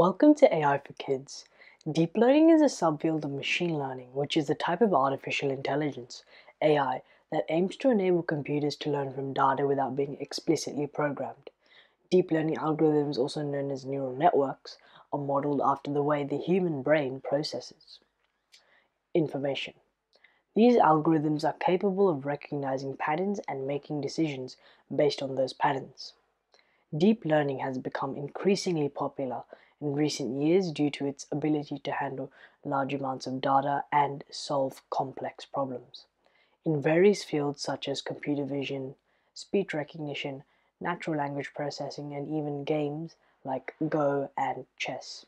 Welcome to AI for Kids. Deep learning is a subfield of machine learning, which is a type of artificial intelligence, AI, that aims to enable computers to learn from data without being explicitly programmed. Deep learning algorithms, also known as neural networks, are modeled after the way the human brain processes information. These algorithms are capable of recognizing patterns and making decisions based on those patterns. Deep learning has become increasingly popular in recent years due to its ability to handle large amounts of data and solve complex problems in various fields such as computer vision, speech recognition, natural language processing, and even games like Go and chess.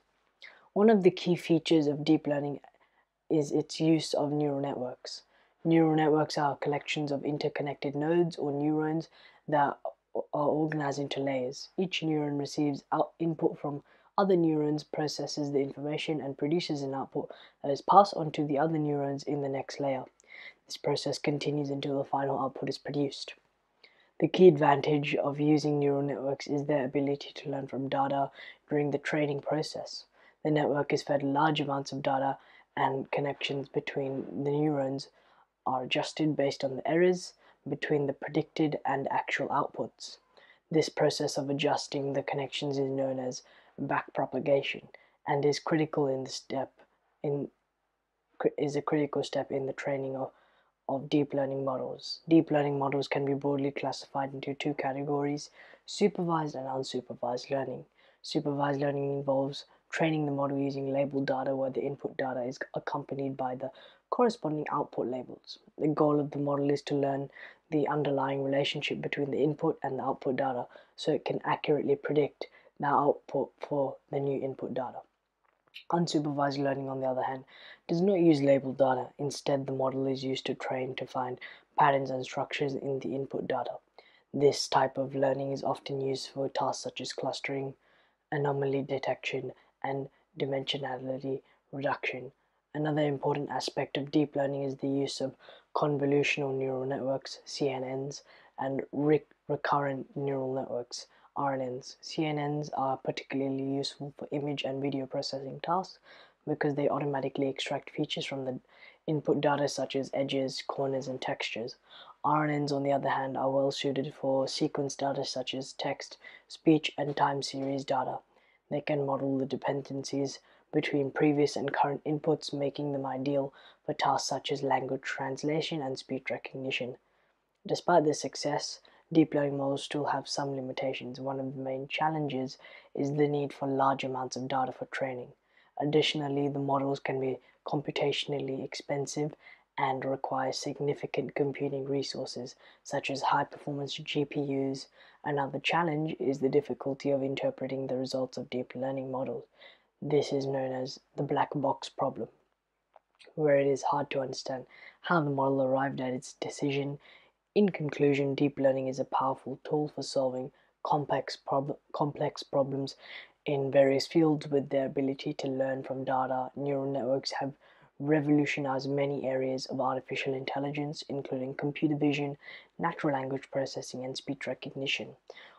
One of the key features of deep learning is its use of neural networks. Neural networks are collections of interconnected nodes or neurons that are organized into layers. Each neuron receives input from other neurons, processes the information, and produces an output that is passed on to the other neurons in the next layer. This process continues until the final output is produced. The key advantage of using neural networks is their ability to learn from data during the training process. The network is fed large amounts of data, and connections between the neurons are adjusted based on the errors between the predicted and actual outputs. This process of adjusting the connections is known as backpropagation and is a critical step in the training of deep learning models. Deep learning models can be broadly classified into two categories: supervised and unsupervised learning. Supervised learning involves training the model using labeled data where the input data is accompanied by the corresponding output labels. The goal of the model is to learn the underlying relationship between the input and the output data so it can accurately predict the output for the new input data. Unsupervised learning, on the other hand, does not use labeled data. Instead, the model is used to train to find patterns and structures in the input data. This type of learning is often used for tasks such as clustering, anomaly detection, and dimensionality reduction. Another important aspect of deep learning is the use of convolutional neural networks, CNNs, and recurrent neural networks, RNNs. CNNs are particularly useful for image and video processing tasks because they automatically extract features from the input data such as edges, corners, and textures. RNNs, on the other hand, are well suited for sequence data such as text, speech, and time series data. They can model the dependencies between previous and current inputs, making them ideal for tasks such as language translation and speech recognition. Despite their success, deep learning models still have some limitations. One of the main challenges is the need for large amounts of data for training. Additionally, the models can be computationally expensive and require significant computing resources, such as high-performance GPUs. Another challenge is the difficulty of interpreting the results of deep learning models. This is known as the black box problem, where it is hard to understand how the model arrived at its decision. In conclusion, deep learning is a powerful tool for solving complex problems in various fields. With their ability to learn from data, neural networks have revolutionized many areas of artificial intelligence, including computer vision, natural language processing, and speech recognition.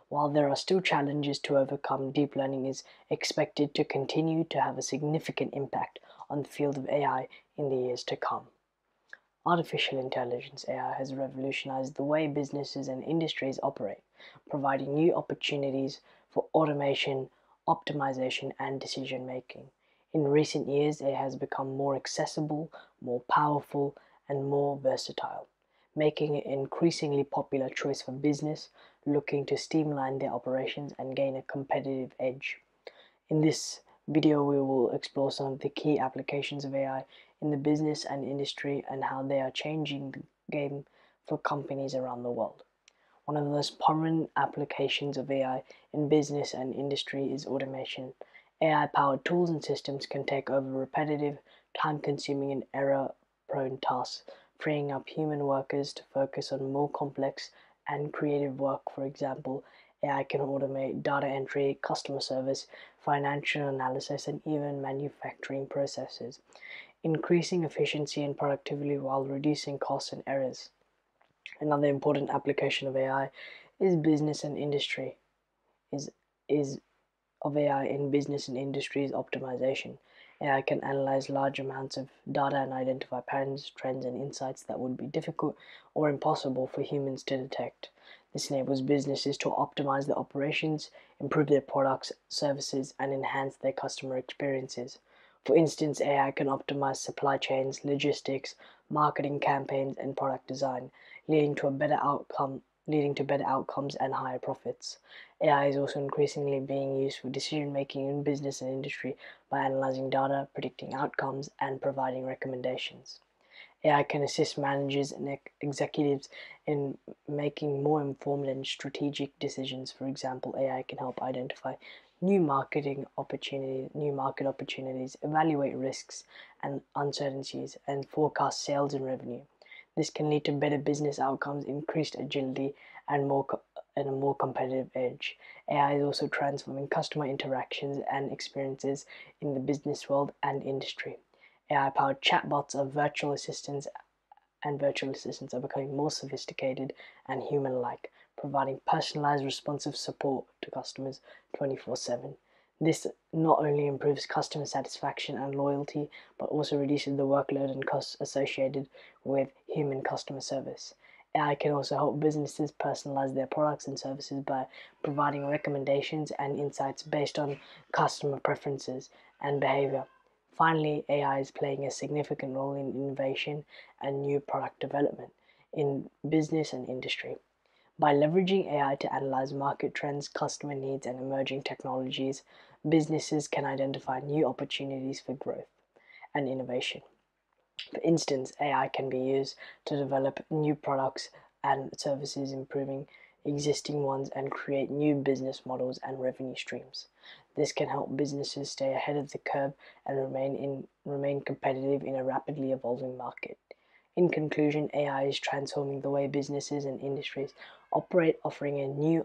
While there are still challenges to overcome, deep learning is expected to continue to have a significant impact on the field of AI in the years to come. Artificial intelligence (AI) has revolutionized the way businesses and industries operate, providing new opportunities for automation, optimization, and decision making. In recent years, it has become more accessible, more powerful, and more versatile, making it an increasingly popular choice for business looking to streamline their operations and gain a competitive edge. In this video, we will explore some of the key applications of AI in the business and industry and how they are changing the game for companies around the world. One of the most prominent applications of AI in business and industry is automation. AI-powered tools and systems can take over repetitive, time-consuming, and error-prone tasks, freeing up human workers to focus on more complex and creative work. For example, AI can automate data entry, customer service, financial analysis, and even manufacturing processes, increasing efficiency and productivity while reducing costs and errors. Another important application of AI is business and industry. Is of AI in business and industries optimization. AI can analyze large amounts of data and identify patterns, trends, and insights that would be difficult or impossible for humans to detect. This enables businesses to optimize their operations, improve their products, services, and enhance their customer experiences. For instance, AI can optimize supply chains, logistics, marketing campaigns, and product design, leading to better outcomes and higher profits. AI is also increasingly being used for decision making in business and industry by analyzing data, predicting outcomes, and providing recommendations. AI can assist managers and executives in making more informed and strategic decisions. For example, AI can help identify new market opportunities, evaluate risks and uncertainties, and forecast sales and revenue. This can lead to better business outcomes, increased agility, and a more competitive edge. AI is also transforming customer interactions and experiences in the business world and industry. AI-powered chatbots of virtual assistants are becoming more sophisticated and human-like, providing personalized, responsive support to customers 24/7. This not only improves customer satisfaction and loyalty, but also reduces the workload and costs associated with human customer service. AI can also help businesses personalize their products and services by providing recommendations and insights based on customer preferences and behavior. Finally, AI is playing a significant role in innovation and new product development in business and industry. By leveraging AI to analyze market trends, customer needs, and emerging technologies, businesses can identify new opportunities for growth and innovation. For instance, AI can be used to develop new products and services, improving existing ones, and create new business models and revenue streams. This can help businesses stay ahead of the curve and remain competitive in a rapidly evolving market. In conclusion, AI is transforming the way businesses and industries operate, offering new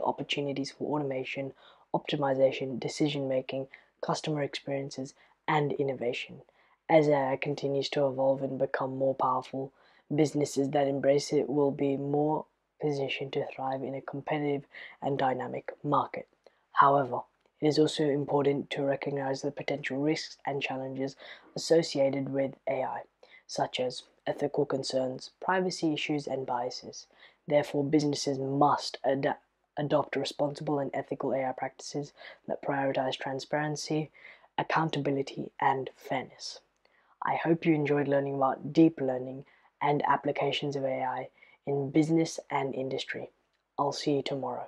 opportunities for automation, optimization, decision making, customer experiences, and innovation. As AI continues to evolve and become more powerful, businesses that embrace it will be more positioned to thrive in a competitive and dynamic market. However, it is also important to recognize the potential risks and challenges associated with AI, such as ethical concerns, privacy issues, and biases. Therefore, businesses must adopt responsible and ethical AI practices that prioritize transparency, accountability, and fairness. I hope you enjoyed learning about deep learning and applications of AI in business and industry. I'll see you tomorrow.